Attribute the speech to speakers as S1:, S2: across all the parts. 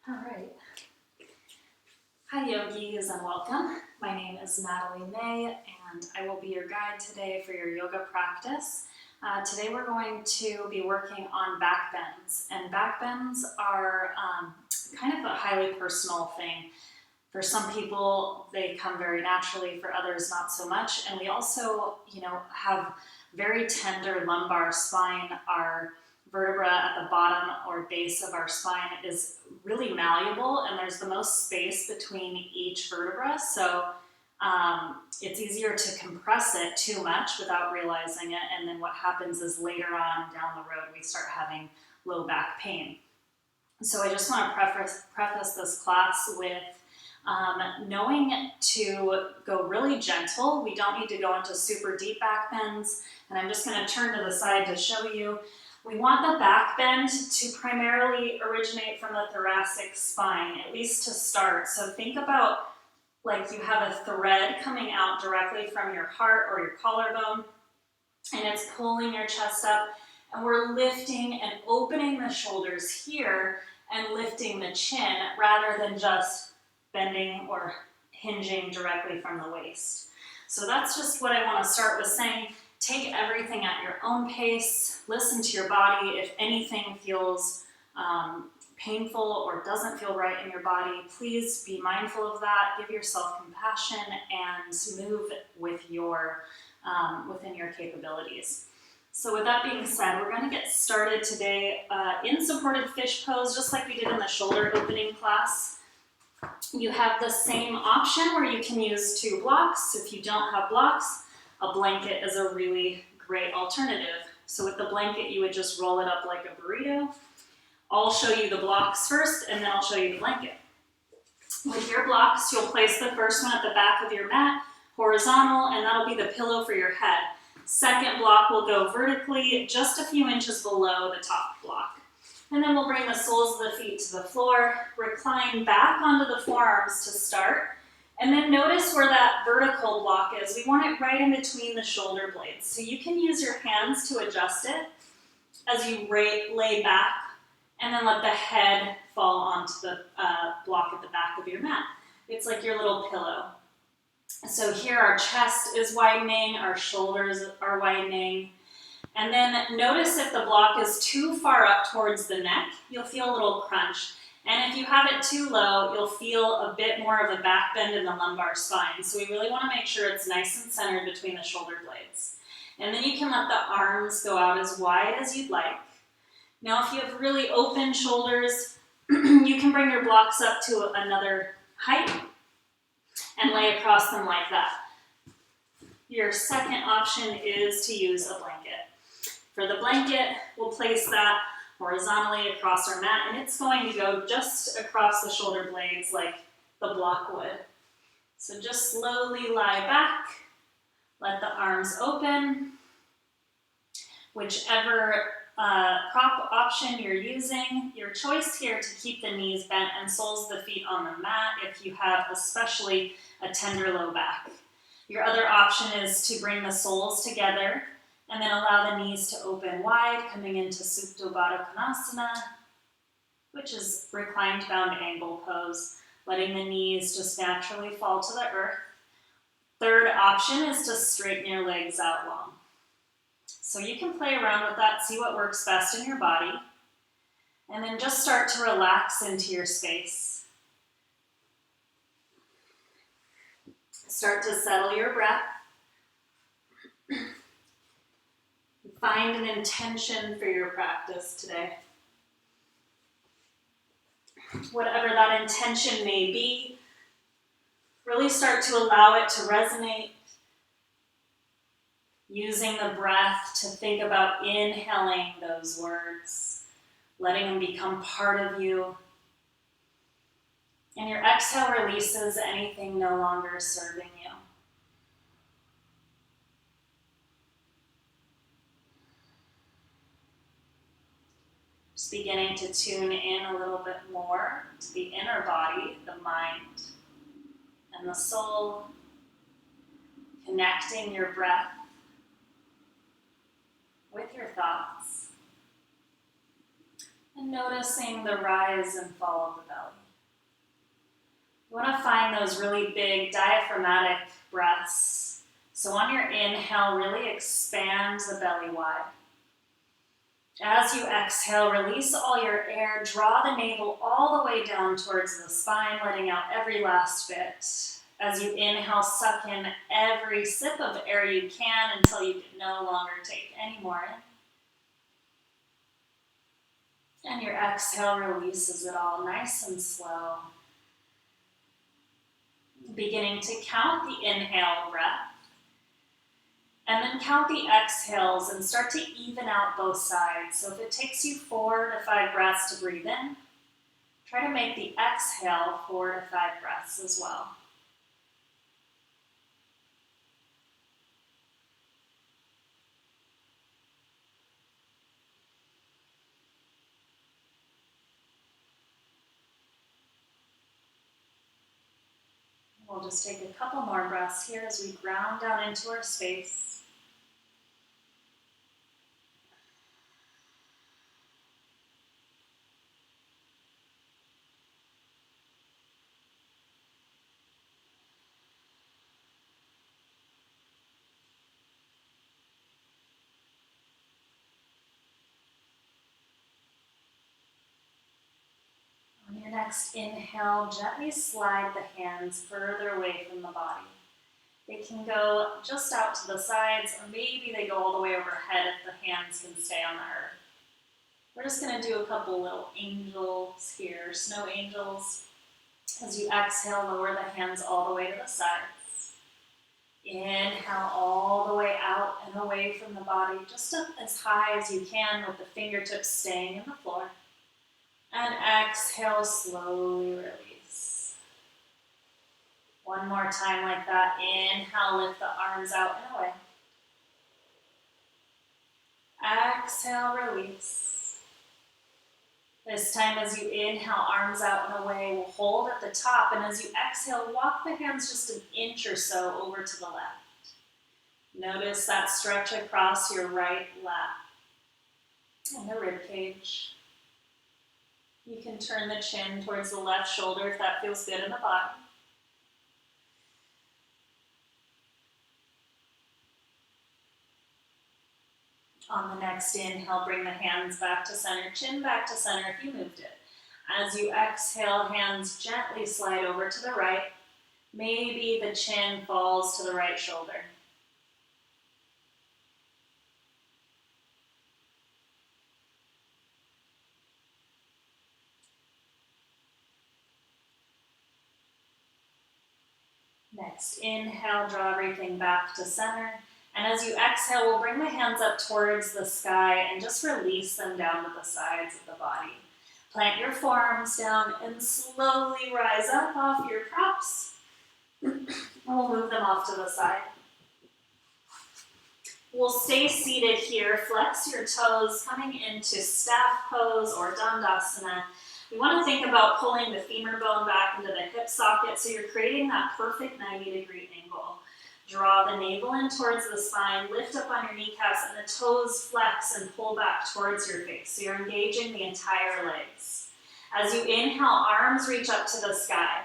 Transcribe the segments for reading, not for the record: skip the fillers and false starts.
S1: All right. Hi yogis and welcome. My name is Natalie Mae and I will be your guide today for your yoga practice. Today we're going to be working on back bends, and back bends are kind of a highly personal thing. For some people they come very naturally, for others not so much, and we also have very tender lumbar spine. Our vertebra at the bottom or base of our spine is really malleable, and there's the most space between each vertebra, so it's easier to compress it too much without realizing it, and then what happens is later on down the road we start having low back pain. So I just want to preface this class with knowing to go really gentle. We don't need to go into super deep back bends, and I'm just going to turn to the side to show you. We want the back bend to primarily originate from the thoracic spine, at least to start. So think about like you have a thread coming out directly from your heart or your collarbone, and it's pulling your chest up, and we're lifting and opening the shoulders here and lifting the chin rather than just bending or hinging directly from the waist. So that's just what I want to start with saying. Take everything at your own pace. Listen to your body. If anything feels painful or doesn't feel right in your body, please be mindful of that. Give yourself compassion and move with your within your capabilities. So with that being said, we're going to get started today in supported fish pose, just like we did in the shoulder opening class. You have the same option where you can use 2 blocks. If you don't have blocks, a blanket is a really great alternative. So with the blanket, you would just roll it up like a burrito. I'll show you the blocks first, and then I'll show you the blanket. With your blocks, you'll place the first one at the back of your mat, horizontal, and that'll be the pillow for your head. Second block will go vertically, just a few inches below the top block. And then we'll bring the soles of the feet to the floor, recline back onto the forearms to start. And then notice where that vertical block is. We want it right in between the shoulder blades. So you can use your hands to adjust it as you lay back, and then let the head fall onto the block at the back of your mat. It's like your little pillow. So here our chest is widening, our shoulders are widening. And then notice if the block is too far up towards the neck, you'll feel a little crunch. And if you have it too low, you'll feel a bit more of a back bend in the lumbar spine. So we really want to make sure it's nice and centered between the shoulder blades. And then you can let the arms go out as wide as you'd like. Now, if you have really open shoulders, you can bring your blocks up to another height and lay across them like that. Your second option is to use a blanket. For the blanket, we'll place that horizontally across our mat, and it's going to go just across the shoulder blades like the block would. So just slowly lie back, let the arms open. Whichever prop option you're using, your choice here to keep the knees bent and soles of the feet on the mat if you have especially a tender low back. Your other option is to bring the soles together and then allow the knees to open wide, coming into Supta Baddha Konasana, which is reclined bound angle pose, letting the knees just naturally fall to the earth. Third option is to straighten your legs out long. So you can play around with that, see what works best in your body, and then just start to relax into your space. Start to settle your breath. Find an intention for your practice today. Whatever that intention may be, really start to allow it to resonate, using the breath to think about inhaling those words, letting them become part of you. And your exhale releases anything no longer serving you. Just beginning to tune in a little bit more to the inner body, the mind, and the soul, connecting your breath with your thoughts, and noticing the rise and fall of the belly. You want to find those really big diaphragmatic breaths. So on your inhale, really expand the belly wide. As you exhale, release all your air, draw the navel all the way down towards the spine, letting out every last bit. As you inhale, suck in every sip of air you can until you can no longer take any more in. And your exhale releases it all nice and slow. Beginning to count the inhale breath. And then count the exhales and start to even out both sides. So if it takes you 4 to 5 breaths to breathe in, try to make the exhale 4 to 5 breaths as well. We'll just take a couple more breaths here as we ground down into our space. On your next inhale, gently slide the hands further away from the body. They can go just out to the sides, or maybe they go all the way overhead if the hands can stay on the earth. We're just going to do a couple little angels here, snow angels. As you exhale, lower the hands all the way to the sides. Inhale all the way out and away from the body, just up as high as you can with the fingertips staying in the floor. And exhale, slowly release. One more time like that. Inhale, lift the arms out and away. Exhale, release. This time as you inhale, arms out and away, we'll hold at the top. And as you exhale, walk the hands just an inch or so over to the left. Notice that stretch across your right lat and the rib cage. You can turn the chin towards the left shoulder if that feels good in the body. On the next inhale, bring the hands back to center, chin back to center if you moved it. As you exhale, hands gently slide over to the right. Maybe the chin falls to the right shoulder. Next, inhale, draw everything back to center. And as you exhale, we'll bring the hands up towards the sky and just release them down to the sides of the body. Plant your forearms down and slowly rise up off your props. And we'll move them off to the side. We'll stay seated here. Flex your toes coming into staff pose or Dandasana. We want to think about pulling the femur bone back into the hip socket so you're creating that perfect 90-degree angle. Draw the navel in towards the spine, lift up on your kneecaps, and the toes flex and pull back towards your face. So you're engaging the entire legs. As you inhale, arms reach up to the sky.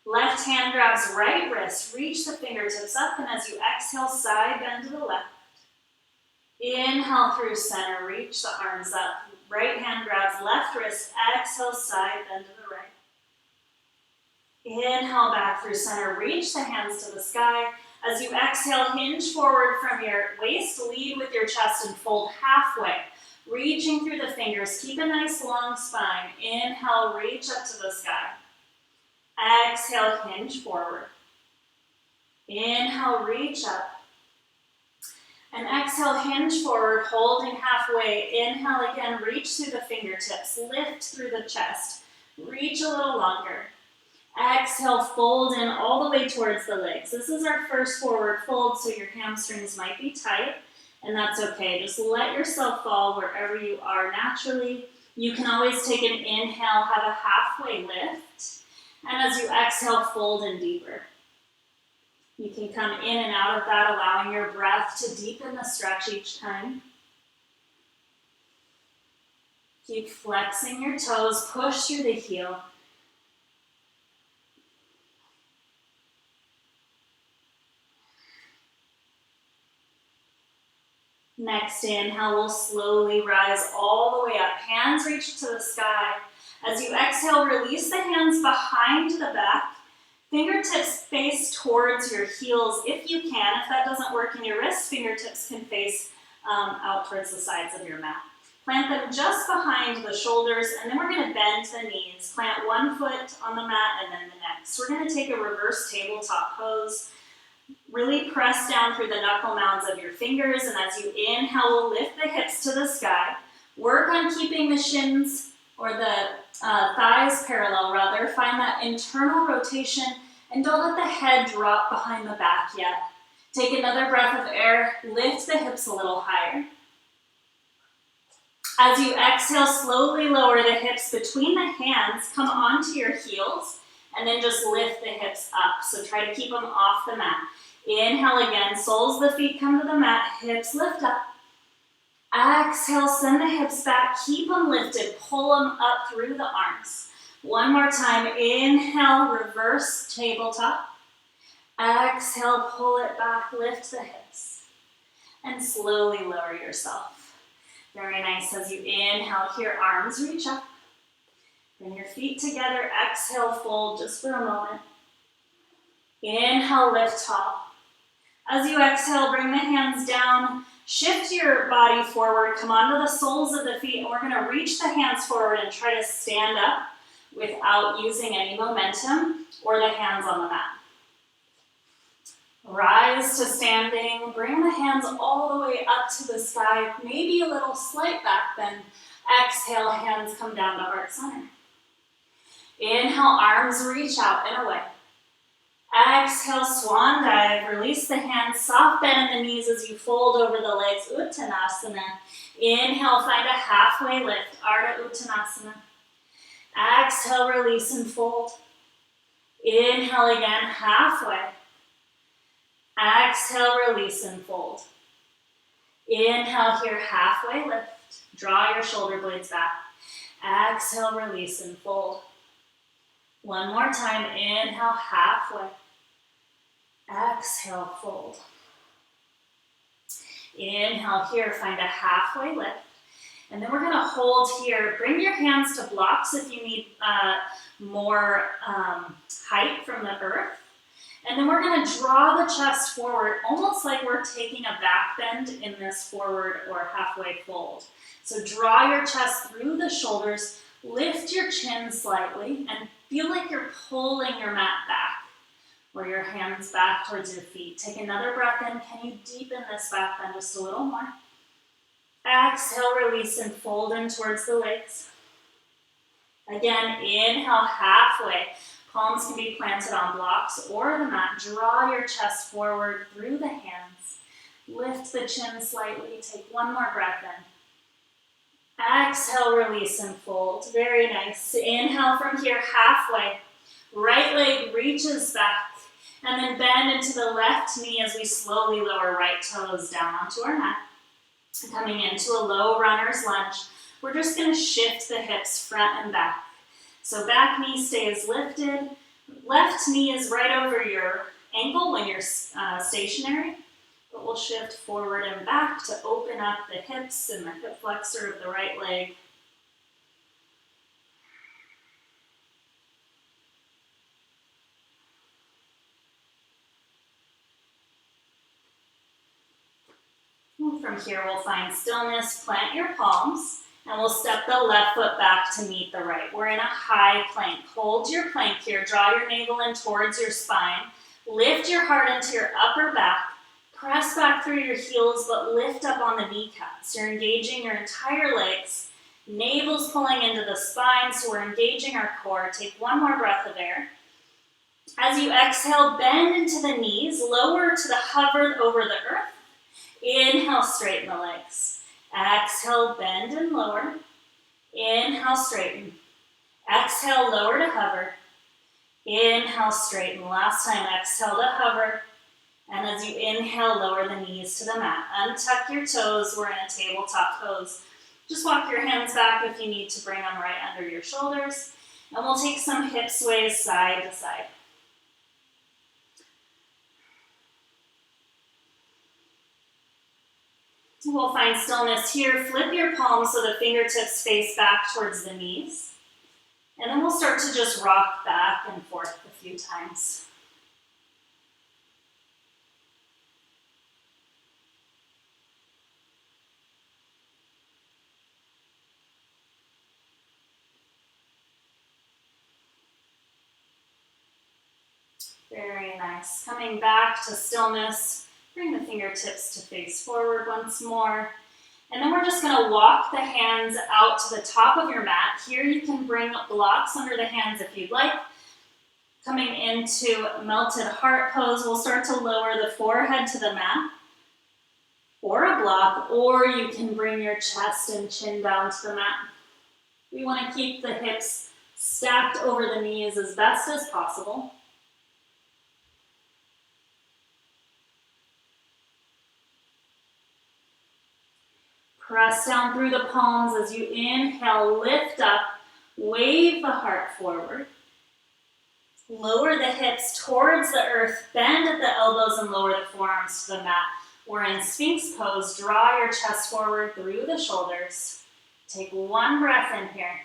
S1: Left hand grabs right wrist, reach the fingertips up, and as you exhale, side bend to the left. Inhale through center, reach the arms up. Right hand grabs left wrist, exhale, side bend to the right. Inhale back through center, reach the hands to the sky. As you exhale, hinge forward from your waist, lead with your chest and fold halfway. Reaching through the fingers, keep a nice long spine. Inhale, reach up to the sky. Exhale, hinge forward. Inhale, reach up. And exhale, hinge forward, holding halfway. Inhale again, reach through the fingertips, lift through the chest. Reach a little longer. Exhale, fold in all the way towards the legs. This is our first forward fold, so your hamstrings might be tight, and that's okay. Just let yourself fall wherever you are naturally. You can always take an inhale, have a halfway lift, and as you exhale, fold in deeper. You can come in and out of that, allowing your breath to deepen the stretch each time. Keep flexing your toes, push through the heel. Next inhale, we'll slowly rise all the way up. Hands reach to the sky. As you exhale, release the hands behind the back. Fingertips face towards your heels if you can. If that doesn't work in your wrists, fingertips can face out towards the sides of your mat. Plant them just behind the shoulders, and then we're going to bend the knees. Plant one foot on the mat and then the next. We're going to take a reverse tabletop pose. Really press down through the knuckle mounds of your fingers, and as you inhale, we'll lift the hips to the sky. Work on keeping the shins or the thighs parallel, rather. Find that internal rotation, and don't let the head drop behind the back yet. Take another breath of air, lift the hips a little higher. As you exhale, slowly lower the hips between the hands, come onto your heels, and then just lift the hips up. So try to keep them off the mat. Inhale again, soles of the feet come to the mat, hips lift up. Exhale, send the hips back, keep them lifted, pull them up through the arms. One more time, inhale, reverse tabletop. Exhale, pull it back, lift the hips. And slowly lower yourself. Very nice. As you inhale here, arms reach up. Bring your feet together, exhale, fold just for a moment. Inhale, lift tall. As you exhale, bring the hands down. Shift your body forward, come onto the soles of the feet, and we're going to reach the hands forward and try to stand up without using any momentum or the hands on the mat. Rise to standing, bring the hands all the way up to the sky, maybe a little slight back bend. Exhale, hands come down to heart center. Inhale, arms reach out and away. Exhale, swan dive. Release the hands, soft bend in the knees as you fold over the legs, Uttanasana. Inhale, find a halfway lift, Ardha Uttanasana. Exhale, release and fold. Inhale again, halfway. Exhale, release and fold. Inhale here, halfway lift. Draw your shoulder blades back. Exhale, release and fold. One more time, inhale, halfway. Exhale, fold. Inhale here, find a halfway lift. And then we're going to hold here. Bring your hands to blocks if you need more height from the earth. And then we're going to draw the chest forward, almost like we're taking a back bend in this forward or halfway fold. So draw your chest through the shoulders, lift your chin slightly, and feel like you're pulling your mat back, or your hands back towards your feet. Take another breath in. Can you deepen this back bend just a little more? Exhale, release, and fold in towards the legs. Again, inhale, halfway. Palms can be planted on blocks or the mat. Draw your chest forward through the hands. Lift the chin slightly. Take one more breath in. Exhale, release, and fold. Very nice. Inhale from here, halfway. Right leg reaches back. And then bend into the left knee as we slowly lower right toes down onto our mat. Coming into a low runner's lunge. We're just going to shift the hips front and back. So back knee stays lifted. Left knee is right over your ankle when you're stationary. But we'll shift forward and back to open up the hips and the hip flexor of the right leg. And from here, we'll find stillness. Plant your palms. And we'll step the left foot back to meet the right. We're in a high plank. Hold your plank here. Draw your navel in towards your spine. Lift your heart into your upper back. Press back through your heels, but lift up on the kneecaps. You're engaging your entire legs. Navel's pulling into the spine, so we're engaging our core. Take one more breath of air. As you exhale, bend into the knees. Lower to the hover over the earth. Inhale, straighten the legs. Exhale, bend and lower. Inhale, straighten. Exhale, lower to hover. Inhale, straighten. Last time, exhale to hover. And as you inhale, lower the knees to the mat. Untuck your toes. We're in a tabletop pose. Just walk your hands back if you need to bring them right under your shoulders. And we'll take some hip sways side to side. We'll find stillness here. Flip your palms so the fingertips face back towards the knees. And then we'll start to just rock back and forth a few times. Very nice. Coming back to stillness. Bring the fingertips to face forward once more. And then we're just going to walk the hands out to the top of your mat. Here you can bring blocks under the hands if you'd like. Coming into melted heart pose, we'll start to lower the forehead to the mat or a block, or you can bring your chest and chin down to the mat. We want to keep the hips stacked over the knees as best as possible. Press down through the palms as you inhale, lift up, wave the heart forward. Lower the hips towards the earth, bend at the elbows and lower the forearms to the mat. We're in Sphinx pose. Draw your chest forward through the shoulders. Take one breath in here.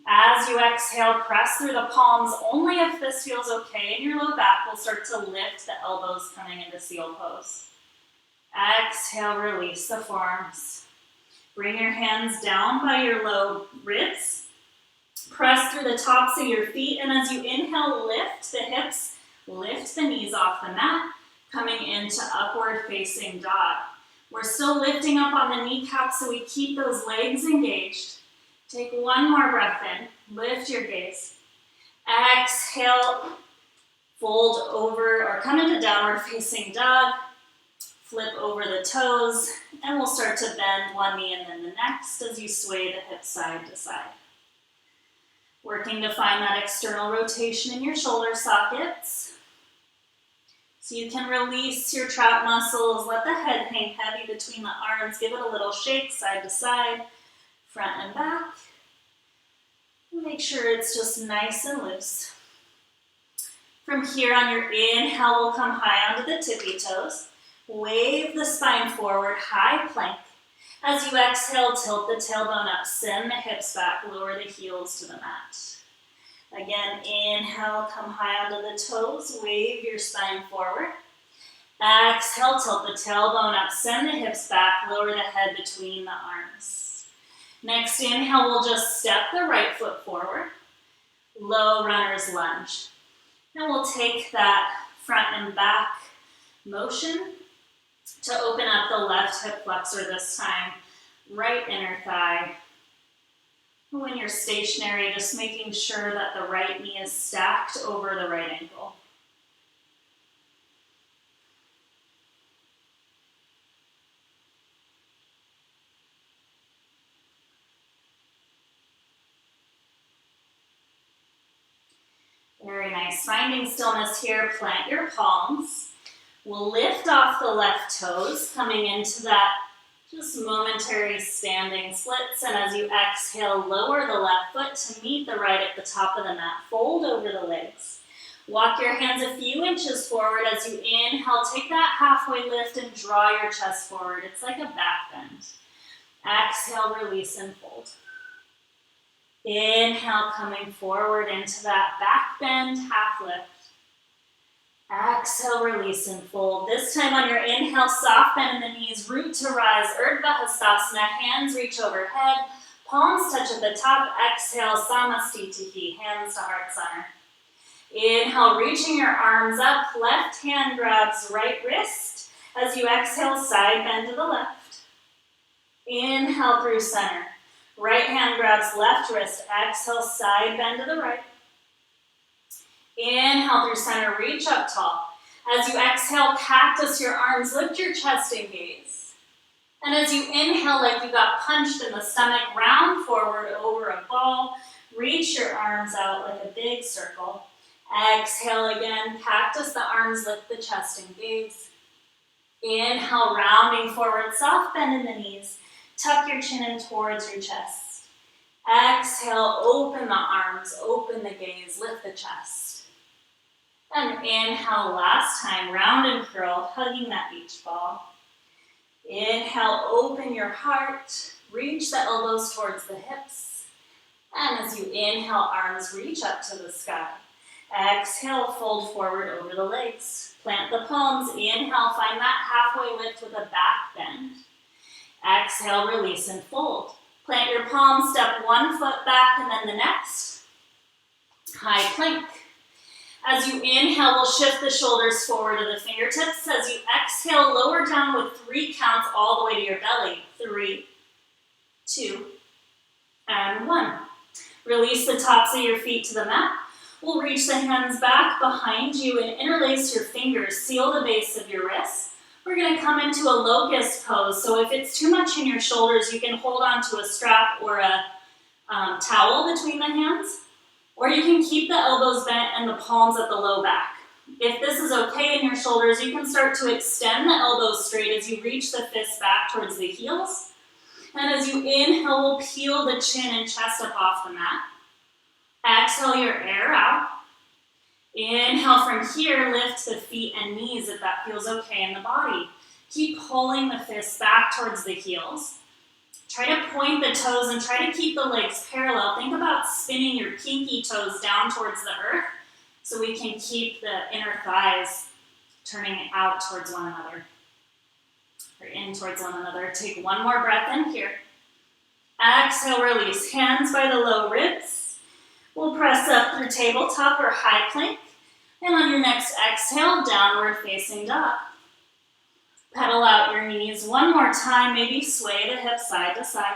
S1: As you exhale, press through the palms. Only if this feels okay in your low back, we'll start to lift the elbows coming into seal pose. Exhale, release the forearms. Bring your hands down by your low ribs. Press through the tops of your feet, and as you inhale, lift the hips, lift the knees off the mat, coming into upward facing dog. We're still lifting up on the kneecaps, so we keep those legs engaged. Take one more breath in, lift your gaze. Exhale, fold over or come into downward facing dog. Flip over the toes, and we'll start to bend one knee and then the next as you sway the hips side to side. Working to find that external rotation in your shoulder sockets. So you can release your trap muscles, let the head hang heavy between the arms, give it a little shake side to side, front and back. Make sure it's just nice and loose. From here on your inhale, we'll come high onto the tippy toes. Wave the spine forward, high plank. As you exhale, tilt the tailbone up, send the hips back, lower the heels to the mat. Again, inhale, come high onto the toes, wave your spine forward. Exhale, tilt the tailbone up, send the hips back, lower the head between the arms. Next inhale, we'll just step the right foot forward, low runner's lunge. Now we'll take that front and back motion to open up the left hip flexor this time, right inner thigh. When you're stationary, just making sure that the right knee is stacked over the right ankle. Very nice. Finding stillness here, plant your palms. We'll lift off the left toes, coming into that just momentary standing splits. And as you exhale, lower the left foot to meet the right at the top of the mat. Fold over the legs. Walk your hands a few inches forward. As you inhale, take that halfway lift and draw your chest forward. It's like a back bend. Exhale, release and fold. Inhale, coming forward into that back bend, half lift. Exhale, release and fold. This time on your inhale, soft bend in the knees, root to rise, Urdhva Hastasana, hands reach overhead, palms touch at the top. Exhale, Samastitihi, hands to heart center. Inhale, reaching your arms up, left hand grabs right wrist. As you exhale, side bend to the left. Inhale through center. Right hand grabs left wrist. Exhale, side bend to the right. Inhale through center, reach up tall. As you exhale, cactus your arms, lift your chest and gaze. And as you inhale like you got punched in the stomach, round forward over a ball. Reach your arms out like a big circle. Exhale again, cactus the arms, lift the chest and gaze. Inhale, rounding forward, soft bend in the knees. Tuck your chin in towards your chest. Exhale, open the arms, open the gaze, lift the chest. And inhale, last time, round and curl, hugging that beach ball. Inhale, open your heart. Reach the elbows towards the hips. And as you inhale, arms reach up to the sky. Exhale, fold forward over the legs. Plant the palms. Inhale, find that halfway lift with a back bend. Exhale, release and fold. Plant your palms, step one foot back and then the next. High plank. As you inhale, we'll shift the shoulders forward to the fingertips. As you exhale, lower down with 3 counts all the way to your belly. 3, 2, and 1. Release the tops of your feet to the mat. We'll reach the hands back behind you and interlace your fingers. Seal the base of your wrists. We're going to come into a locust pose. So if it's too much in your shoulders, you can hold on to a strap or a towel between the hands. Or you can keep the elbows bent and the palms at the low back. If this is okay in your shoulders, you can start to extend the elbows straight as you reach the fists back towards the heels. And as you inhale, we'll peel the chin and chest up off the mat. Exhale your air out. Inhale from here, lift the feet and knees if that feels okay in the body. Keep pulling the fists back towards the heels. Try to point the toes and try to keep the legs parallel. Think about spinning your pinky toes down towards the earth so we can keep the inner thighs turning out towards one another, or in towards one another. Take one more breath in here. Exhale, release. Hands by the low ribs. We'll press up through tabletop or high plank. And on your next exhale, downward facing dog. Pedal out your knees one more time. Maybe sway the hips side to side.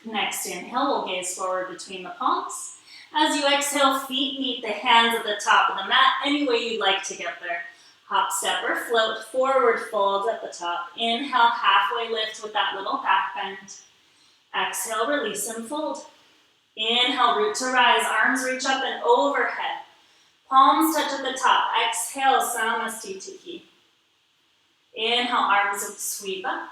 S1: Next inhale, we'll gaze forward between the palms. As you exhale, feet meet the hands at the top of the mat, any way you'd like to get there. Hop, step, or float, forward fold at the top. Inhale, halfway lift with that little back bend. Exhale, release and fold. Inhale, root to rise, arms reach up and overhead. Palms touch at the top. Exhale, Samasthiti. Inhale, arms sweep up.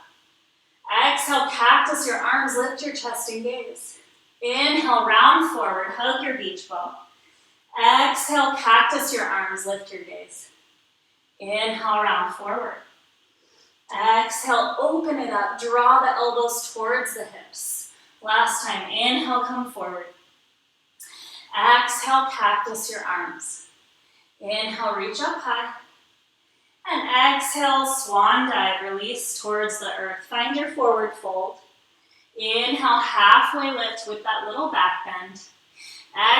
S1: Exhale, cactus your arms, lift your chest and gaze. Inhale, round forward, hug your beach ball. Exhale, cactus your arms, lift your gaze. Inhale, round forward. Exhale, open it up, draw the elbows towards the hips. Last time, inhale, come forward. Exhale, cactus your arms. Inhale, reach up high. And exhale, swan dive, release towards the earth. Find your forward fold. Inhale, halfway lift with that little back bend.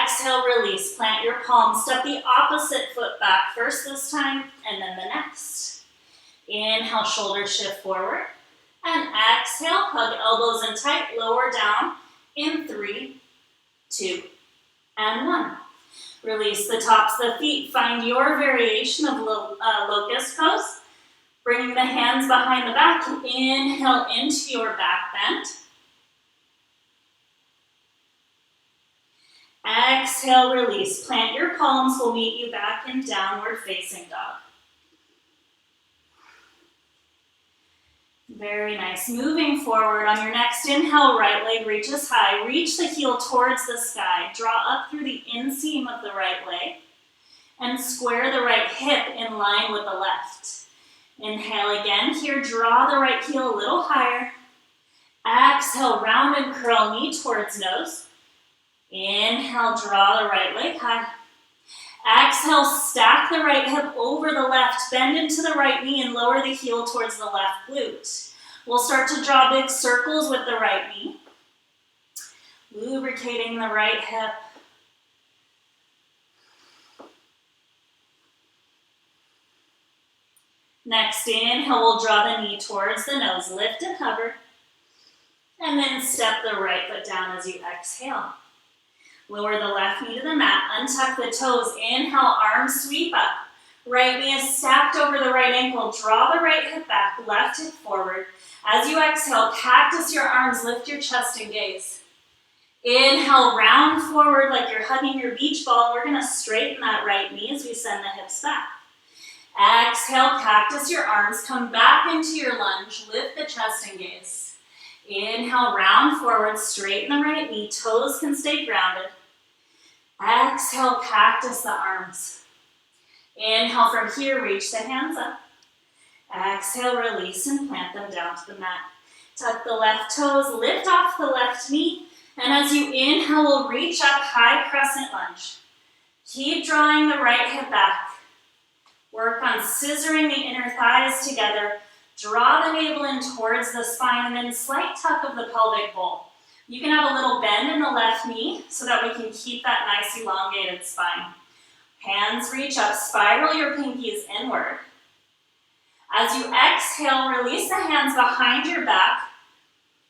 S1: Exhale, release, plant your palms. Step the opposite foot back first this time, and then the next. Inhale, shoulders shift forward. And exhale, hug elbows in tight, lower down in 3, 2, and 1. Release the tops of the feet. Find your variation of locust pose. Bringing the hands behind the back. Inhale into your back bend. Exhale, release. Plant your palms. We'll meet you back in downward facing dog. Very nice. Moving forward on your next inhale, right leg reaches high. Reach the heel towards the sky. Draw up through the inseam of the right leg. And square the right hip in line with the left. Inhale again here. Draw the right heel a little higher. Exhale, round and curl, knee towards nose. Inhale, draw the right leg high. Exhale, stack the right hip over the left, bend into the right knee and lower the heel towards the left glute. We'll start to draw big circles with the right knee. Lubricating the right hip. Next inhale, we'll draw the knee towards the nose, lift and hover. And then step the right foot down as you exhale. Lower the left knee to the mat, untuck the toes, inhale, arms sweep up. Right knee is stacked over the right ankle, draw the right hip back, left hip forward. As you exhale, cactus your arms, lift your chest and gaze. Inhale, round forward like you're hugging your beach ball. We're gonna straighten that right knee as we send the hips back. Exhale, cactus your arms, come back into your lunge, lift the chest and gaze. Inhale, round forward, straighten the right knee, toes can stay grounded. Exhale, cactus the arms. Inhale from here, reach the hands up. Exhale, release and plant them down to the mat. Tuck the left toes, lift off the left knee, and as you inhale, we'll reach up, high crescent lunge. Keep drawing the right hip back. Work on scissoring the inner thighs together. Draw the navel in towards the spine, and then slight tuck of the pelvic bowl. You can have a little bend in the left knee so that we can keep that nice elongated spine. Hands reach up, spiral your pinkies inward. As you exhale, release the hands behind your back,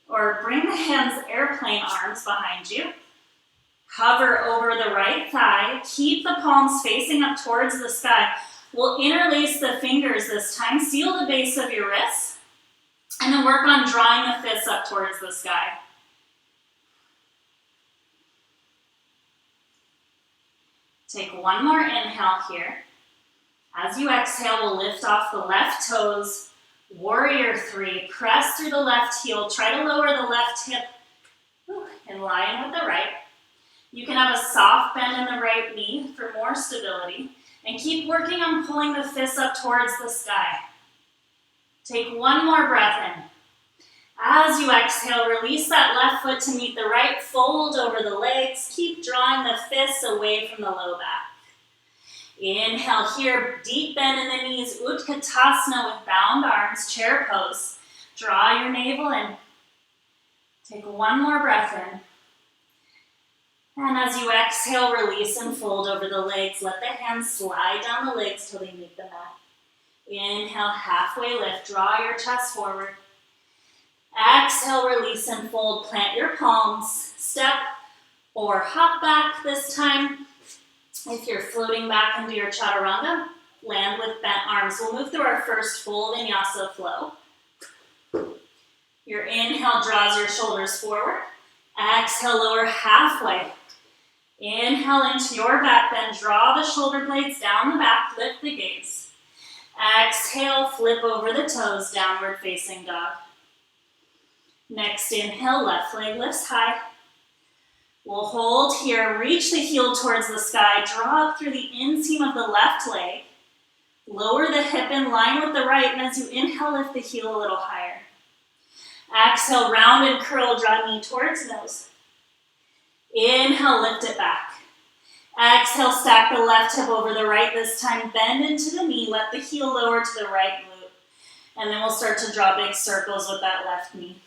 S1: or bring the hands airplane arms behind you. Hover over the right thigh. Keep the palms facing up towards the sky. We'll interlace the fingers this time. Seal the base of your wrists. And then work on drawing the fists up towards the sky. Take one more inhale here. As you exhale, we'll lift off the left toes. Warrior 3. Press through the left heel. Try to lower the left hip in line with the right. You can have a soft bend in the right knee for more stability. And keep working on pulling the fists up towards the sky. Take one more breath in. As you exhale, release that left foot to meet the right. Fold over the legs. Keep drawing the fists away from the low back. Inhale here, deep bend in the knees, Utkatasana with bound arms, chair pose. Draw your navel in. Take one more breath in. And as you exhale, release and fold over the legs. Let the hands slide down the legs till they meet the mat. Inhale, halfway lift, draw your chest forward. Exhale, release and fold, plant your palms, step or hop back this time. If you're floating back into your chaturanga, land with bent arms. We'll move through our first full vinyasa flow. Your inhale draws your shoulders forward. Exhale, lower halfway. Inhale into your back bend. Draw the shoulder blades down the back. Lift the gaze. Exhale, flip over the toes, downward facing dog. Next inhale, left leg lifts high. We'll hold here, reach the heel towards the sky, draw up through the inseam of the left leg, lower the hip in line with the right, and as you inhale, lift the heel a little higher. Exhale, round and curl, draw knee towards nose. Inhale, lift it back. Exhale, stack the left hip over the right this time, bend into the knee, let the heel lower to the right glute, and then we'll start to draw big circles with that left knee.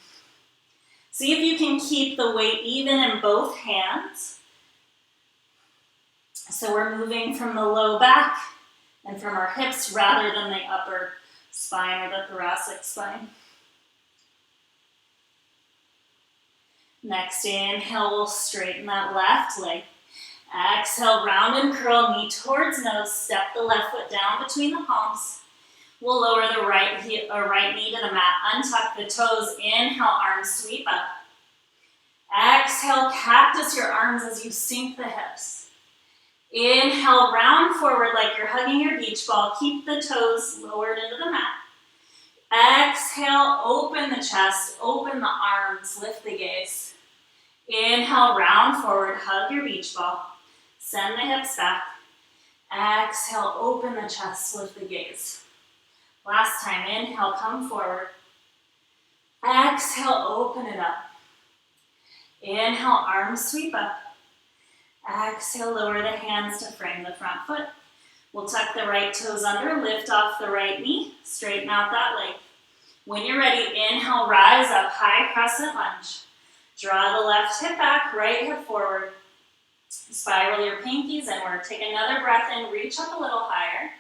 S1: See if you can keep the weight even in both hands. So we're moving from the low back and from our hips rather than the upper spine or the thoracic spine. Next inhale, we'll straighten that left leg. Exhale, round and curl, knee towards nose. Step the left foot down between the palms. We'll lower the right knee to the mat. Untuck the toes. Inhale, arms sweep up. Exhale, cactus your arms as you sink the hips. Inhale, round forward like you're hugging your beach ball. Keep the toes lowered into the mat. Exhale, open the chest, open the arms, lift the gaze. Inhale, round forward, hug your beach ball. Send the hips back. Exhale, open the chest, lift the gaze. Last time, inhale, come forward. Exhale, open it up. Inhale, arms sweep up. Exhale, lower the hands to frame the front foot. We'll tuck the right toes under, lift off the right knee, straighten out that leg. When you're ready, inhale, rise up, high crescent lunge. Draw the left hip back, right hip forward. Spiral your pinkies inward. Take another breath in, reach up a little higher.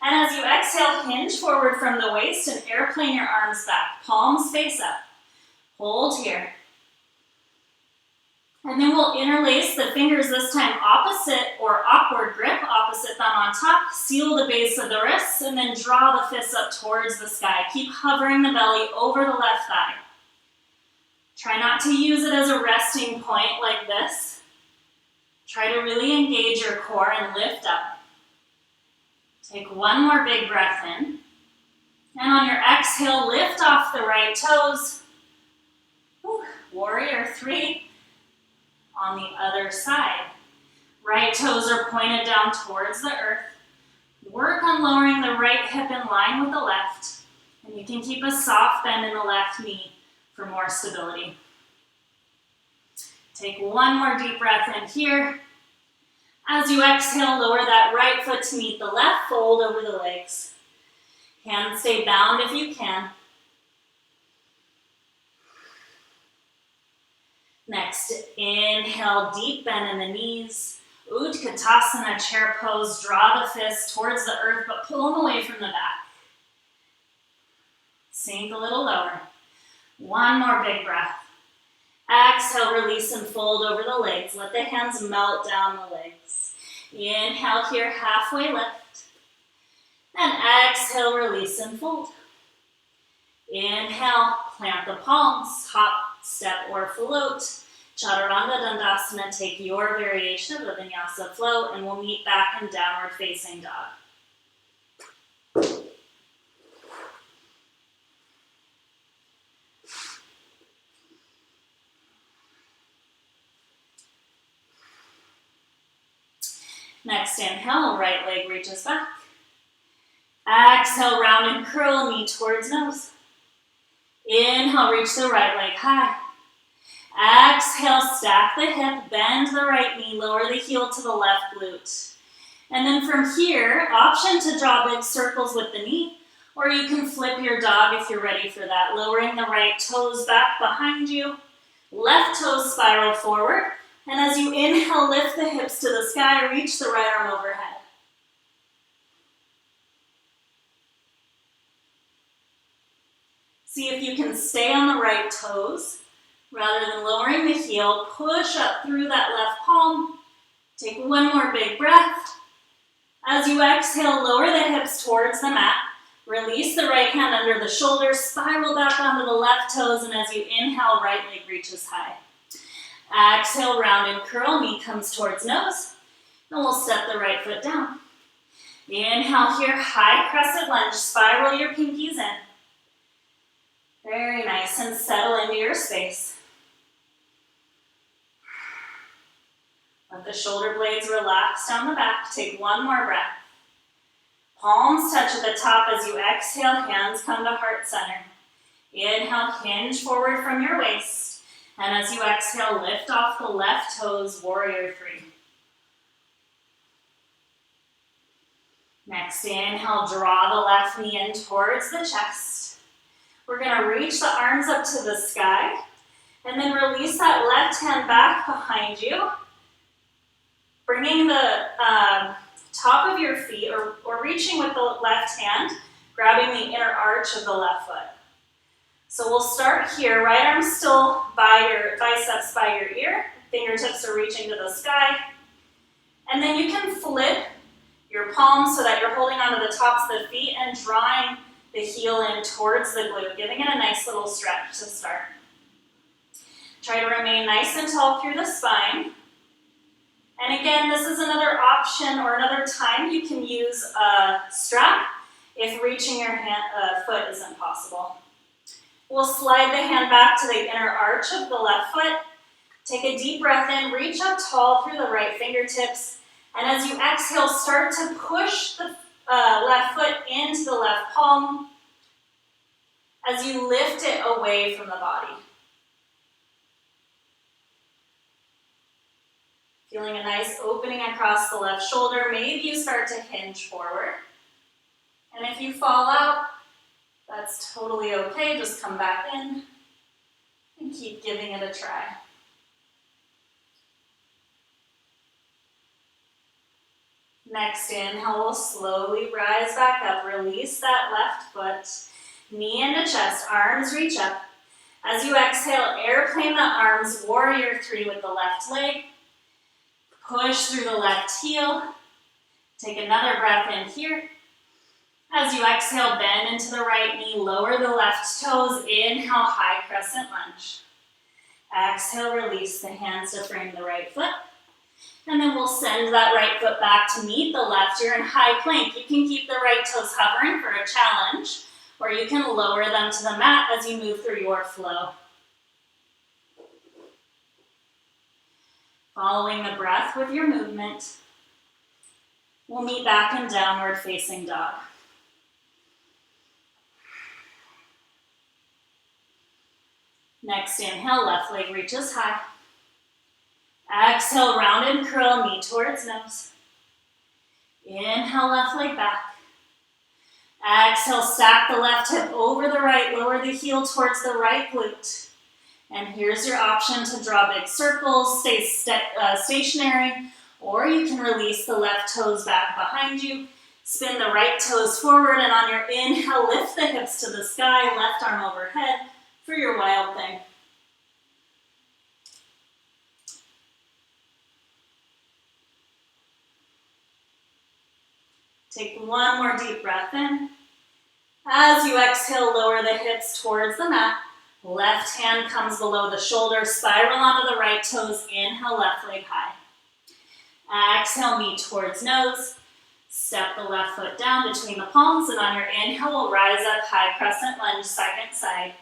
S1: And as you exhale, hinge forward from the waist and airplane your arms back. Palms face up. Hold here. And then we'll interlace the fingers this time opposite or awkward grip, opposite thumb on top. Seal the base of the wrists and then draw the fists up towards the sky. Keep hovering the belly over the left thigh. Try not to use it as a resting point like this. Try to really engage your core and lift up. Take one more big breath in. And on your exhale, lift off the right toes. Warrior 3 on the other side. Right toes are pointed down towards the earth. Work on lowering the right hip in line with the left, and you can keep a soft bend in the left knee for more stability. Take one more deep breath in here. As you exhale, lower that right foot to meet the left, fold over the legs. Hands stay bound if you can. Next, inhale, deep bend in the knees. Utkatasana, chair pose. Draw the fists towards the earth, but pull them away from the back. Sink a little lower. One more big breath. Exhale, release and fold over the legs. Let the hands melt down the legs. Inhale here, halfway lift. And exhale, release and fold. Inhale, plant the palms, hop, step, or float. Chaturanga Dandasana, take your variation of the Vinyasa flow, and we'll meet back in downward facing dog. Next inhale, right leg reaches back. Exhale, round and curl, knee towards nose. Inhale, reach the right leg high. Exhale, stack the hip, bend the right knee, lower the heel to the left glute. And then from here, option to draw big circles with the knee, or you can flip your dog if you're ready for that, lowering the right toes back behind you, left toes spiral forward, and as you inhale, lift the hips to the sky, reach the right arm overhead. See if you can stay on the right toes. Rather than lowering the heel, push up through that left palm. Take one more big breath. As you exhale, lower the hips towards the mat. Release the right hand under the shoulders, spiral back onto the left toes, and as you inhale, right leg reaches high. Exhale, round and curl, knee comes towards nose. And we'll step the right foot down. Inhale here, high crescent lunge, spiral your pinkies in. Very nice, and settle into your space. Let the shoulder blades relax down the back. Take one more breath. Palms touch at the top as you exhale, hands come to heart center. Inhale, hinge forward from your waist. And as you exhale, lift off the left toes, warrior three. Next, inhale, draw the left knee in towards the chest. We're going to reach the arms up to the sky. And then release that left hand back behind you. Bringing the top of your feet, or reaching with the left hand, grabbing the inner arch of the left foot. So we'll start here, right arm still by your biceps by your ear, fingertips are reaching to the sky. And then you can flip your palms so that you're holding onto the tops of the feet and drawing the heel in towards the glute, giving it a nice little stretch to start. Try to remain nice and tall through the spine. And again, this is another option or another time you can use a strap if reaching your foot isn't possible. We'll slide the hand back to the inner arch of the left foot. Take a deep breath in, reach up tall through the right fingertips. And as you exhale, start to push the left foot into the left palm as you lift it away from the body. Feeling a nice opening across the left shoulder. Maybe you start to hinge forward. And if you fall out, that's totally okay. Just come back in and keep giving it a try. Next inhale, we'll slowly rise back up. Release that left foot. Knee into chest, arms reach up. As you exhale, airplane the arms, warrior three with the left leg. Push through the left heel. Take another breath in here. As you exhale, bend into the right knee, lower the left toes. Inhale, high crescent lunge. Exhale, release the hands to frame the right foot. And then we'll send that right foot back to meet the left. You're in high plank. You can keep the right toes hovering for a challenge, or you can lower them to the mat as you move through your flow. Following the breath with your movement. We'll meet back in downward facing dog. Next inhale, left leg reaches high. Exhale, round and curl, knee towards nose. Inhale, left leg back. Exhale, stack the left hip over the right, lower the heel towards the right glute. And here's your option to draw big circles, stay stationary, or you can release the left toes back behind you, spin the right toes forward, and on your inhale, lift the hips to the sky, left arm overhead for your wild thing. Take one more deep breath in. As you exhale, lower the hips towards the mat. Left hand comes below the shoulder, spiral onto the right toes. Inhale, left leg high. Exhale, knee towards nose. Step the left foot down between the palms, and on your inhale, we'll rise up, high crescent lunge, second side.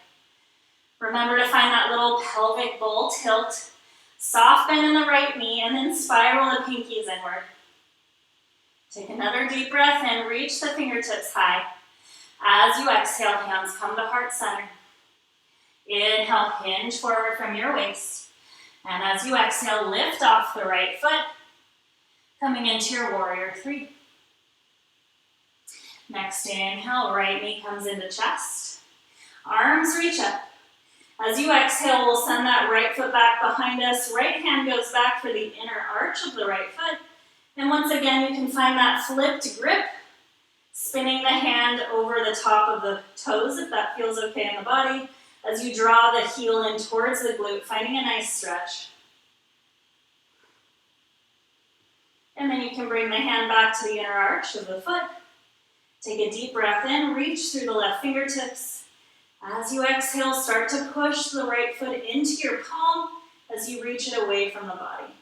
S1: Remember to find that little pelvic bowl tilt. Soft bend in the right knee, and then spiral the pinkies inward. Take another deep breath in, reach the fingertips high. As you exhale, hands come to heart center. Inhale, hinge forward from your waist. And as you exhale, lift off the right foot, coming into your warrior three. Next inhale, right knee comes into chest. Arms reach up. As you exhale, we'll send that right foot back behind us. Right hand goes back for the inner arch of the right foot. And once again, you can find that flipped grip, spinning the hand over the top of the toes if that feels okay in the body, as you draw the heel in towards the glute, finding a nice stretch. And then you can bring the hand back to the inner arch of the foot. Take a deep breath in, reach through the left fingertips. As you exhale, start to push the right foot into your palm as you reach it away from the body.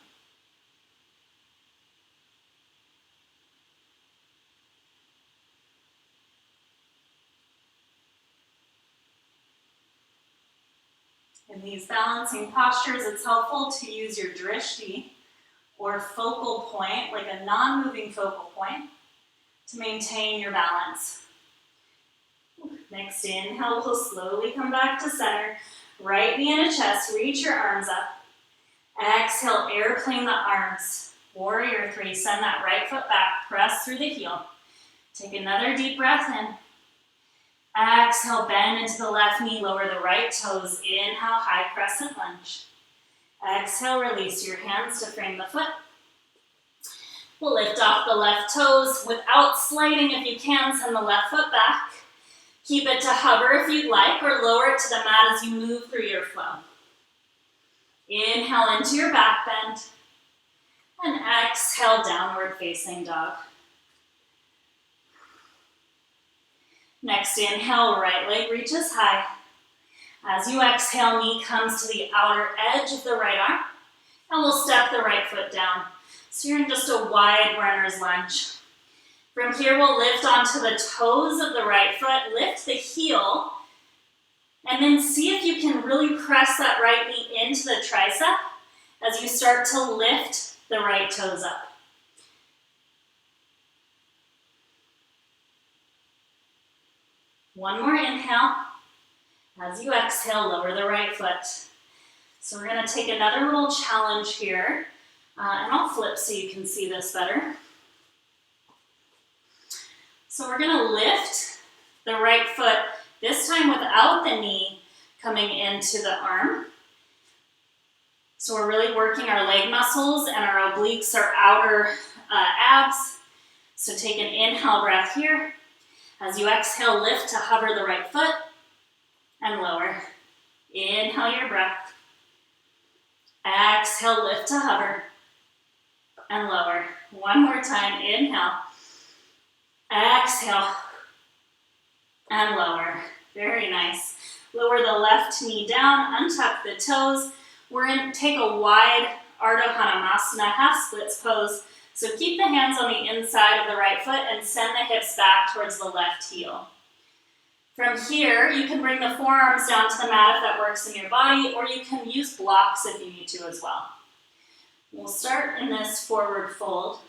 S1: In these balancing postures, it's helpful to use your drishti, or focal point, like a non-moving focal point, to maintain your balance. Next inhale, we'll slowly come back to center. Right knee into chest, reach your arms up. Exhale, airplane the arms. Warrior three, send that right foot back, press through the heel. Take another deep breath in. Exhale, bend into the left knee, lower the right toes. Inhale, high crescent lunge. Exhale, release your hands to frame the foot. We'll lift off the left toes without sliding. If you can, send the left foot back. Keep it to hover if you'd like, or lower it to the mat as you move through your flow. Inhale into your back bend. And exhale, downward facing dog. Next inhale, right leg reaches high. As you exhale, knee comes to the outer edge of the right arm, and we'll step the right foot down. So you're in just a wide runner's lunge. From here, we'll lift onto the toes of the right foot, lift the heel, and then see if you can really press that right knee into the tricep as you start to lift the right toes up. One more inhale. As you exhale, lower the right foot. So we're going to take another little challenge here. And I'll flip so you can see this better. So we're going to lift the right foot, this time without the knee coming into the arm. So we're really working our leg muscles and our obliques, our outer abs. So take an inhale breath here. As you exhale, lift to hover the right foot and lower. Inhale your breath. Exhale, lift to hover and lower. One more time, inhale. Exhale and lower. Very nice. Lower the left knee down, untuck the toes. We're going to take a wide Ardha Hanumasana, half splits pose. So keep the hands on the inside of the right foot and send the hips back towards the left heel. From here, you can bring the forearms down to the mat if that works in your body, or you can use blocks if you need to as well. We'll start in this forward fold.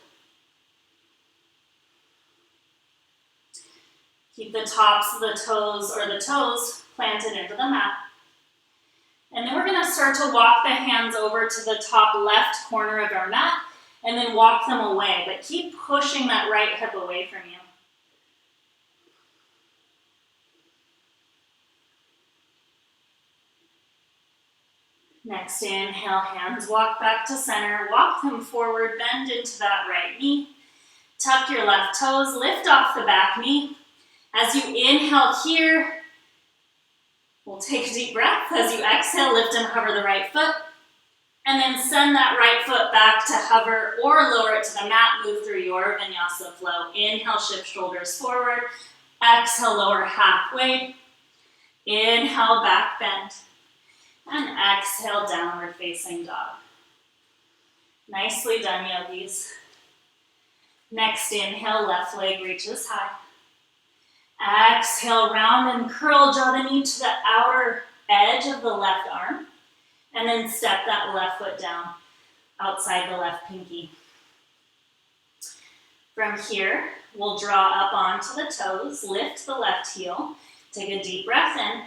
S1: Keep the tops of the toes or the toes planted into the mat. And then we're going to start to walk the hands over to the top left corner of our mat and then walk them away, but keep pushing that right hip away from you. Next inhale, hands walk back to center, walk them forward, bend into that right knee. Tuck your left toes, lift off the back knee. As you inhale here, we'll take a deep breath. As you exhale, lift and hover the right foot. And then send that right foot back to hover or lower it to the mat. Move through your Vinyasa Flow. Inhale, shift shoulders forward. Exhale, lower halfway. Inhale, back bend. And exhale, downward facing dog. Nicely done, yogis. Next inhale, left leg reaches high. Exhale, round and curl, draw the knee to the outer edge of the left arm. And then step that left foot down outside the left pinky. From here, we'll draw up onto the toes, lift the left heel, take a deep breath in,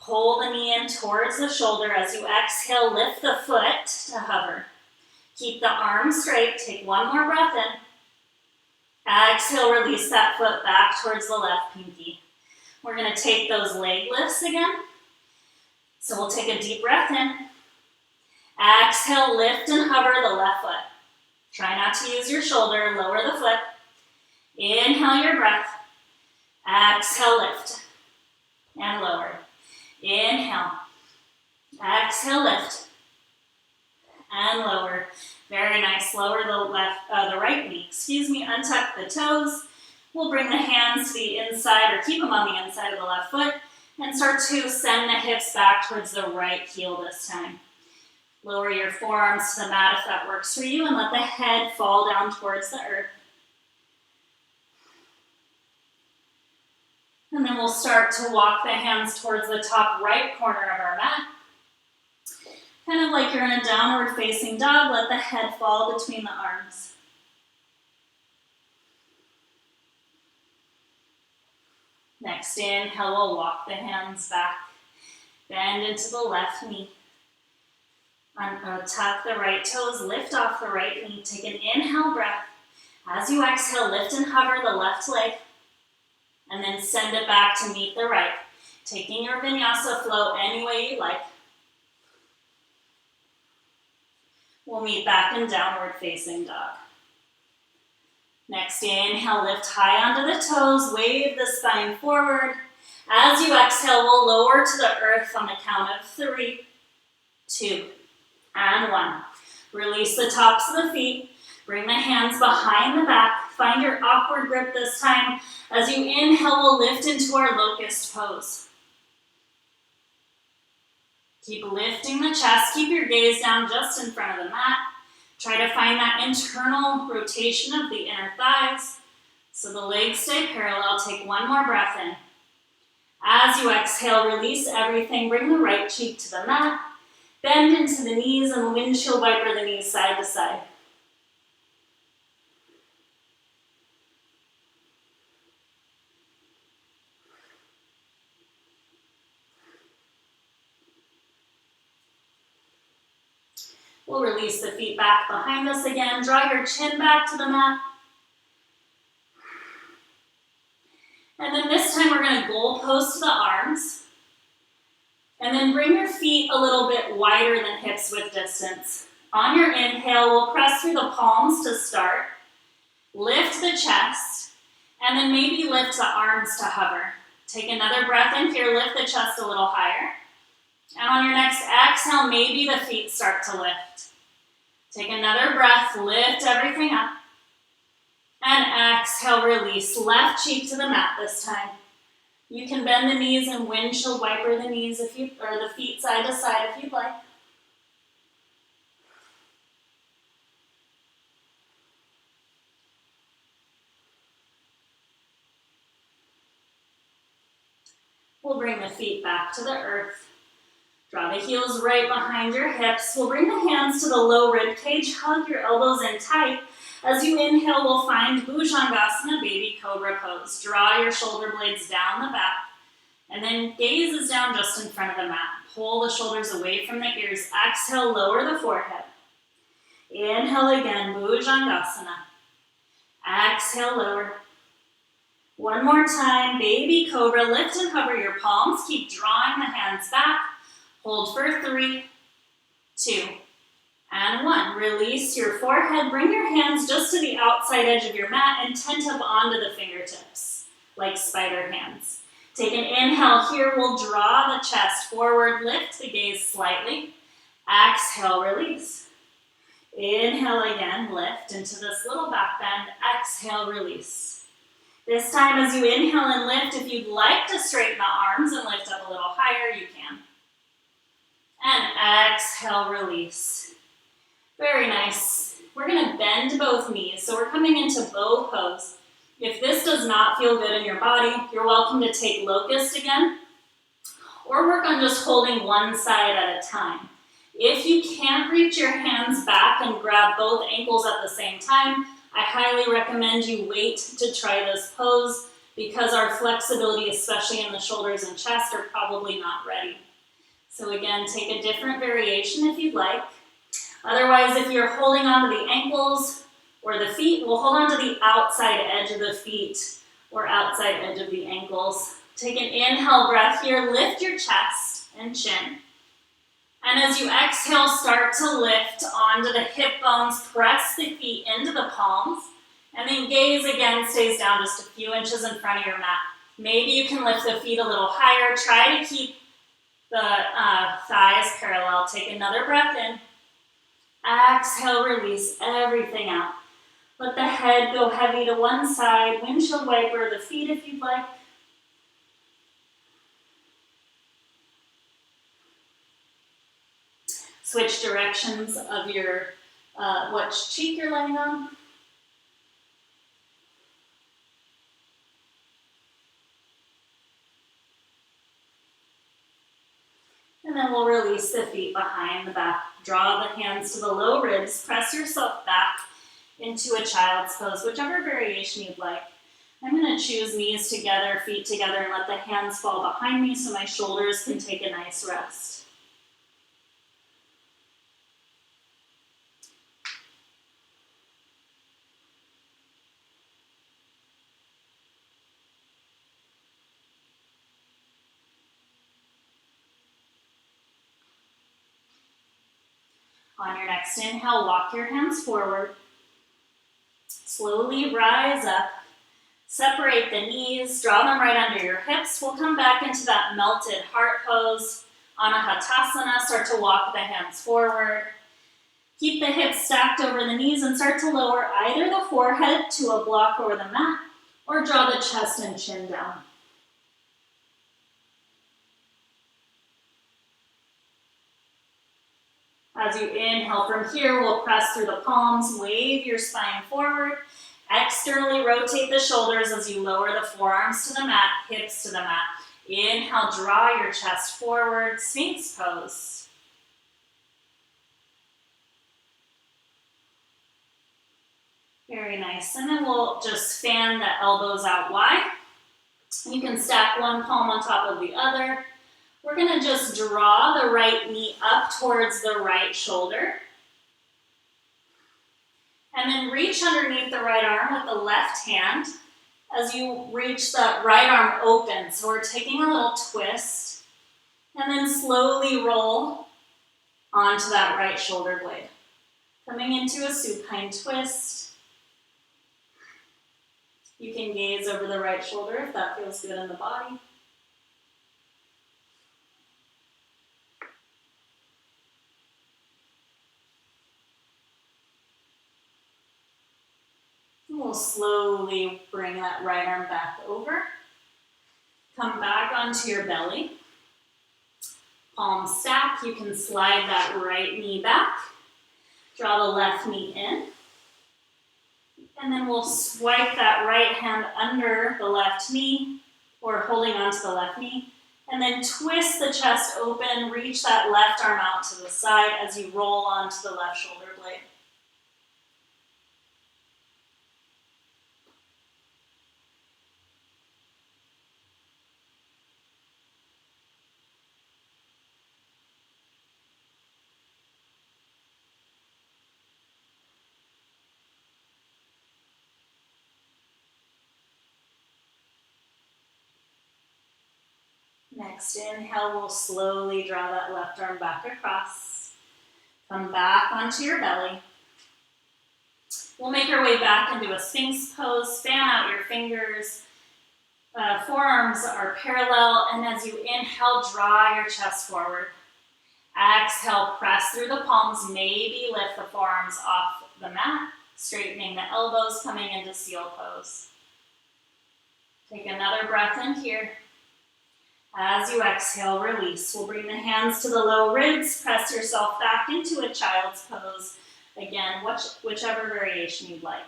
S1: pull the knee in towards the shoulder. As you exhale, lift the foot to hover. Keep the arm straight, take one more breath in. Exhale, release that foot back towards the left pinky. We're going to take those leg lifts again. So we'll take a deep breath in. Exhale, lift and hover the left foot. Try not to use your shoulder, lower the foot. Inhale your breath. Exhale, lift and lower. Inhale. Exhale, lift and lower. Very nice. Lower the right knee. Untuck the toes. We'll bring the hands to the inside or keep them on the inside of the left foot and start to send the hips back towards the right heel this time. Lower your forearms to the mat if that works for you and let the head fall down towards the earth. And then we'll start to walk the hands towards the top right corner of our mat. Kind of like you're in a downward facing dog, let the head fall between the arms. Next inhale, we'll walk the hands back. Bend into the left knee. Tuck the right toes, lift off the right knee. Take an inhale breath. As you exhale, lift and hover the left leg. And then send it back to meet the right. Taking your Vinyasa Flow any way you like. We'll meet back in downward facing dog. Next inhale, lift high onto the toes, wave the spine forward. As you exhale, we'll lower to the earth on the count of 3, 2, and 1. Release the tops of the feet. Bring the hands behind the back. Find your awkward grip this time. As you inhale, we'll lift into our locust pose. Keep lifting the chest. Keep your gaze down just in front of the mat. Try to find that internal rotation of the inner thighs so the legs stay parallel. Take one more breath in. As you exhale, release everything. Bring the right cheek to the mat. Bend into the knees and windshield wiper the knees side to side. We'll release the feet back behind us again. Draw your chin back to the mat. And then this time we're going to goal post the arms. And then bring your feet a little bit wider than hips width distance. On your inhale, we'll press through the palms to start. Lift the chest. And then maybe lift the arms to hover. Take another breath in here. Lift the chest a little higher. And on your next exhale, maybe the feet start to lift. Take another breath, lift everything up. And exhale, release. Left cheek to the mat this time. You can bend the knees and windshield wiper the knees or the feet side to side if you'd like. We'll bring the feet back to the earth. Draw the heels right behind your hips. We'll bring the hands to the low rib cage. Hug your elbows in tight. As you inhale, we'll find Bhujangasana, baby cobra pose. Draw your shoulder blades down the back, and then gaze is down just in front of the mat. Pull the shoulders away from the ears. Exhale, lower the forehead. Inhale again, Bhujangasana. Exhale, lower. One more time, baby cobra. Lift and hover your palms. Keep drawing the hands back. Hold for 3, 2, and 1. Release your forehead. Bring your hands just to the outside edge of your mat and tent up onto the fingertips, like spider hands. Take an inhale here. We'll draw the chest forward. Lift the gaze slightly. Exhale, release. Inhale again. Lift into this little back bend. Exhale, release. This time as you inhale and lift, if you'd like to straighten the arms and lift up a little higher, you can. And exhale, release. Very nice. We're going to bend both knees, so we're coming into bow pose. If this does not feel good in your body, you're welcome to take locust again, or work on just holding one side at a time. If you can't reach your hands back and grab both ankles at the same time, I highly recommend you wait to try this pose because our flexibility, especially in the shoulders and chest, are probably not ready. So again, take a different variation if you'd like. Otherwise, if you're holding onto the ankles or the feet, we'll hold onto the outside edge of the feet or outside edge of the ankles. Take an inhale breath here, lift your chest and chin. And as you exhale, start to lift onto the hip bones, press the feet into the palms, and then gaze again stays down just a few inches in front of your mat. Maybe you can lift the feet a little higher. Try to keep the thighs parallel. Take another breath in. Exhale, release everything out. Let the head go heavy to one side. Windshield wiper the feet if you'd like. Switch directions of your, which cheek you're laying on. And then we'll release the feet behind the back. Draw the hands to the low ribs. Press yourself back into a child's pose, whichever variation you'd like. I'm going to choose knees together, feet together, and let the hands fall behind me so my shoulders can take a nice rest. On your next inhale, walk your hands forward. Slowly rise up. Separate the knees, draw them right under your hips. We'll come back into that melted heart pose. Anahatasana, start to walk the hands forward. Keep the hips stacked over the knees and start to lower either the forehead to a block over the mat or draw the chest and chin down. As you inhale from here, we'll press through the palms, wave your spine forward. Externally rotate the shoulders as you lower the forearms to the mat, hips to the mat. Inhale, draw your chest forward, Sphinx pose. Very nice. And then we'll just fan the elbows out wide. You can stack one palm on top of the other. We're going to just draw the right knee up towards the right shoulder. And then reach underneath the right arm with the left hand as you reach the right arm open. So we're taking a little twist and then slowly roll onto that right shoulder blade. Coming into a supine twist. You can gaze over the right shoulder if that feels good in the body. We'll slowly bring that right arm back over. Come back onto your belly. Palms stack. You can slide that right knee back. Draw the left knee in. And then we'll swipe that right hand under the left knee or holding onto the left knee. And then twist the chest open. Reach that left arm out to the side as you roll onto the left shoulder blade. Next inhale, we'll slowly draw that left arm back across. Come back onto your belly. We'll make our way back into a Sphinx pose. Fan out your fingers. Forearms are parallel, and as you inhale, draw your chest forward. Exhale, press through the palms. Maybe lift the forearms off the mat, straightening the elbows, coming into seal pose. Take another breath in here. As you exhale, release. We'll bring the hands to the low ribs. Press yourself back into a child's pose. Again, whichever variation you'd like.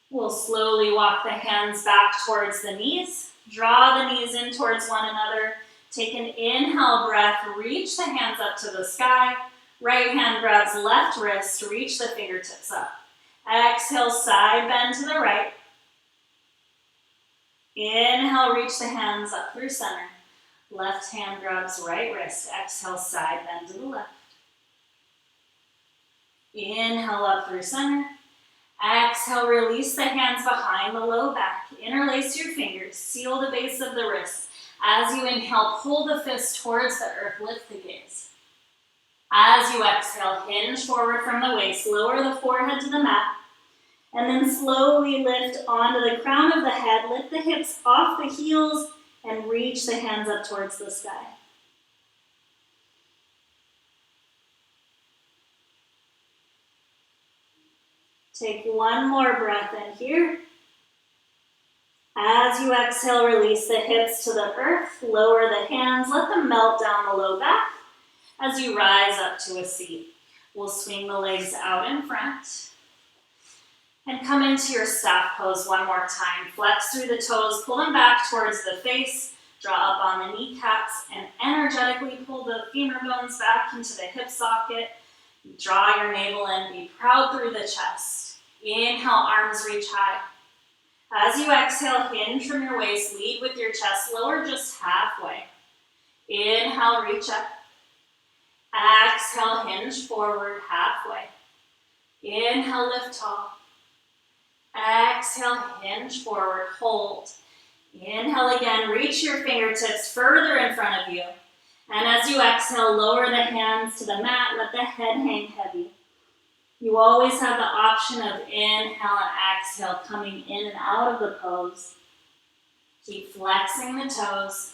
S1: We'll slowly walk the hands back towards the knees. Draw the knees in towards one another. Take an inhale breath. Reach the hands up to the sky. Right hand grabs left wrist. Reach the fingertips up. Exhale, side bend to the right. Inhale, reach the hands up through center. Left hand grabs right wrist. Exhale, side bend to the left. Inhale up through center. Exhale, release the hands behind the low back. Interlace your fingers. Seal the base of the wrist. As you inhale, pull the fist towards the earth. Lift the gaze. As you exhale, hinge forward from the waist. Lower the forehead to the mat. And then slowly lift onto the crown of the head. Lift the hips off the heels and reach the hands up towards the sky. Take one more breath in here. As you exhale, release the hips to the earth. Lower the hands. Let them melt down the low back as you rise up to a seat. We'll swing the legs out in front. And come into your staff pose one more time. Flex through the toes, pull them back towards the face. Draw up on the kneecaps and energetically pull the femur bones back into the hip socket. Draw your navel in. Be proud through the chest. Inhale, arms reach high. As you exhale, hinge from your waist. Lead with your chest. Lower just halfway. Inhale, reach up. Exhale, hinge forward halfway. Inhale, lift tall. Exhale, hinge forward, hold. Inhale again, reach your fingertips further in front of you. And as you exhale, lower the hands to the mat, let the head hang heavy. You always have the option of inhale and exhale coming in and out of the pose. Keep flexing the toes.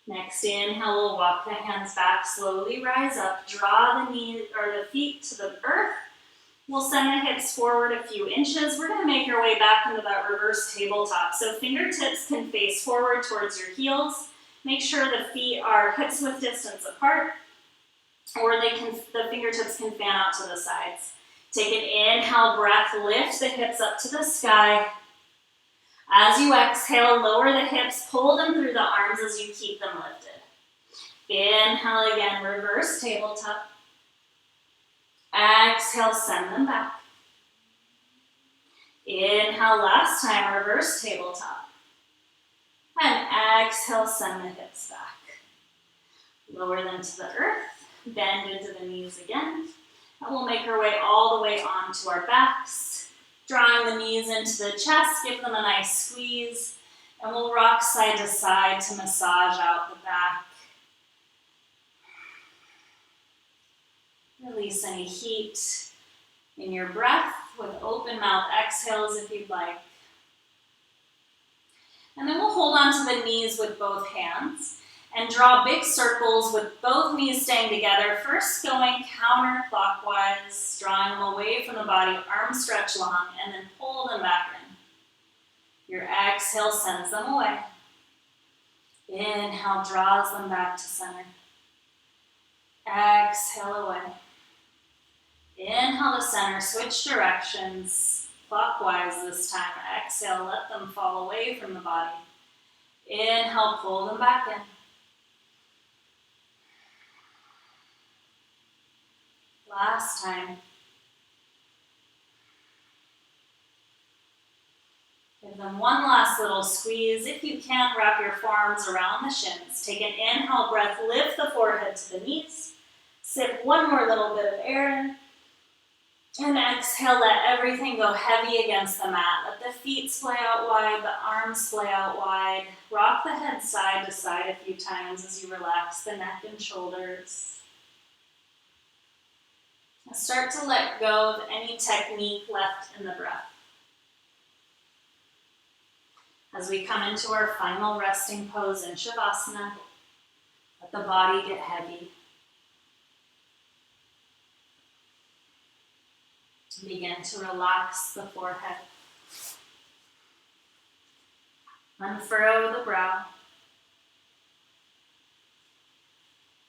S1: Next inhale, we'll walk the hands back, slowly rise up, draw the knees or the feet to the earth. We'll send the hips forward a few inches. We're gonna make our way back into that reverse tabletop. So fingertips can face forward towards your heels. Make sure the feet are hips width distance apart, or the fingertips can fan out to the sides. Take an inhale breath, lift the hips up to the sky. As you exhale, lower the hips, pull them through the arms as you keep them lifted. Inhale again, reverse tabletop. Exhale, send them back. Inhale, last time, reverse tabletop. And exhale, send the hips back. Lower them to the earth, bend into the knees again. And we'll make our way all the way onto our backs. Drawing the knees into the chest, give them a nice squeeze, and we'll rock side to side to massage out the back. Release any heat in your breath with open mouth exhales if you'd like. And then we'll hold on to the knees with both hands and draw big circles with both knees staying together. First going counterclockwise, drawing them away from the body, arms stretch long, and then pull them back in. Your exhale sends them away. Inhale draws them back to center. Exhale away. Inhale to center, switch directions, clockwise this time. Exhale, let them fall away from the body. Inhale, pull them back in. Last time. Give them one last little squeeze. If you can, wrap your forearms around the shins. Take an inhale breath, lift the forehead to the knees. Sip one more little bit of air in. And exhale, let everything go heavy against the mat. Let the feet splay out wide, the arms splay out wide. Rock the head side to side a few times as you relax the neck and shoulders. Now start to let go of any technique left in the breath. As we come into our final resting pose in Shavasana, let the body get heavy. Begin to relax the forehead. Unfurrow the brow.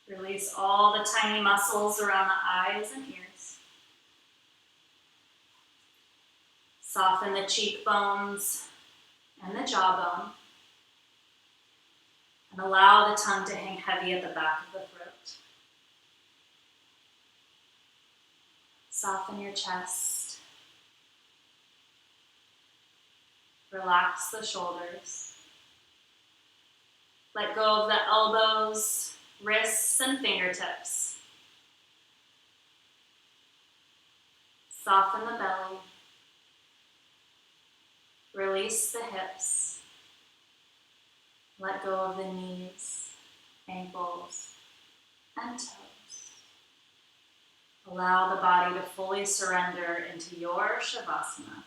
S1: Release all the tiny muscles around the eyes and ears. Soften the cheekbones and the jawbone. And allow the tongue to hang heavy at the back of the throat. Soften your chest. Relax the shoulders. Let go of the elbows, wrists, and fingertips. Soften the belly. Release the hips. Let go of the knees, ankles, and toes. Allow the body to fully surrender into your Shavasana.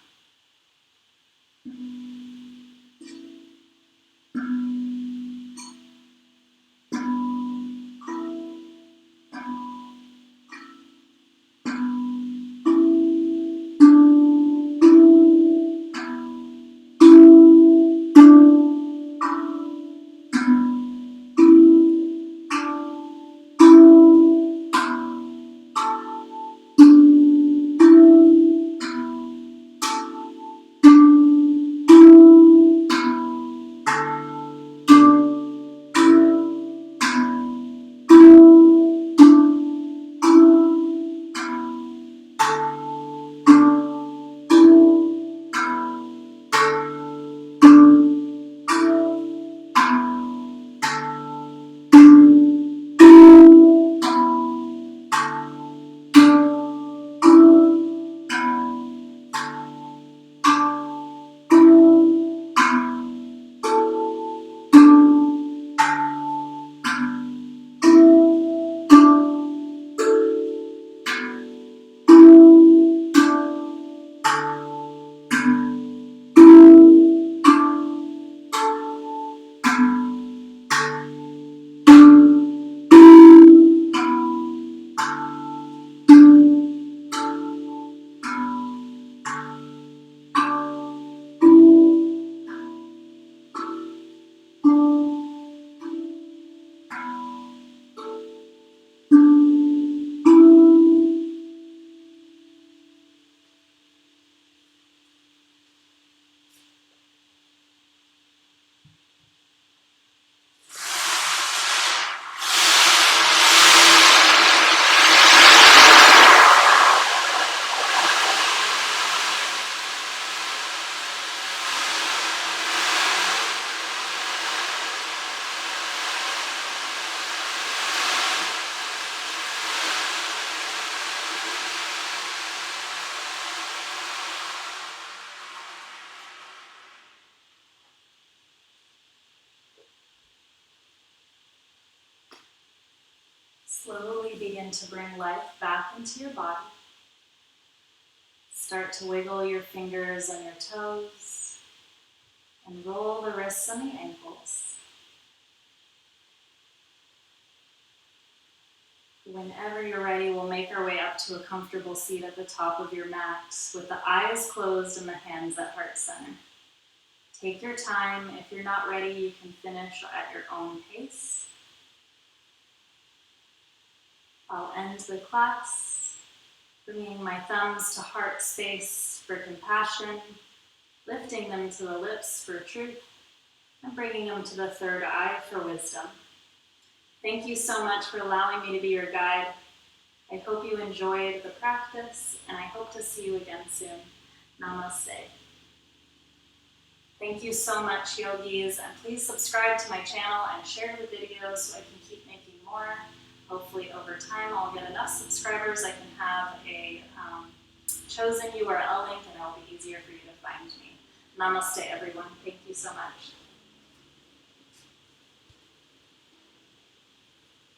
S1: Slowly begin to bring life back into your body. Start to wiggle your fingers and your toes and roll the wrists and the ankles. Whenever you're ready, we'll make our way up to a comfortable seat at the top of your mat with the eyes closed and the hands at heart center. Take your time. If you're not ready, you can finish at your own pace. I'll end the class, bringing my thumbs to heart space for compassion, lifting them to the lips for truth, and bringing them to the third eye for wisdom. Thank you so much for allowing me to be your guide. I hope you enjoyed the practice, and I hope to see you again soon. Namaste. Thank you so much, yogis, and please subscribe to my channel and share the videos so I can keep making more. Hopefully over time I'll get enough subscribers I can have a chosen URL link and it'll be easier for you to find me. Namaste everyone. Thank you so much.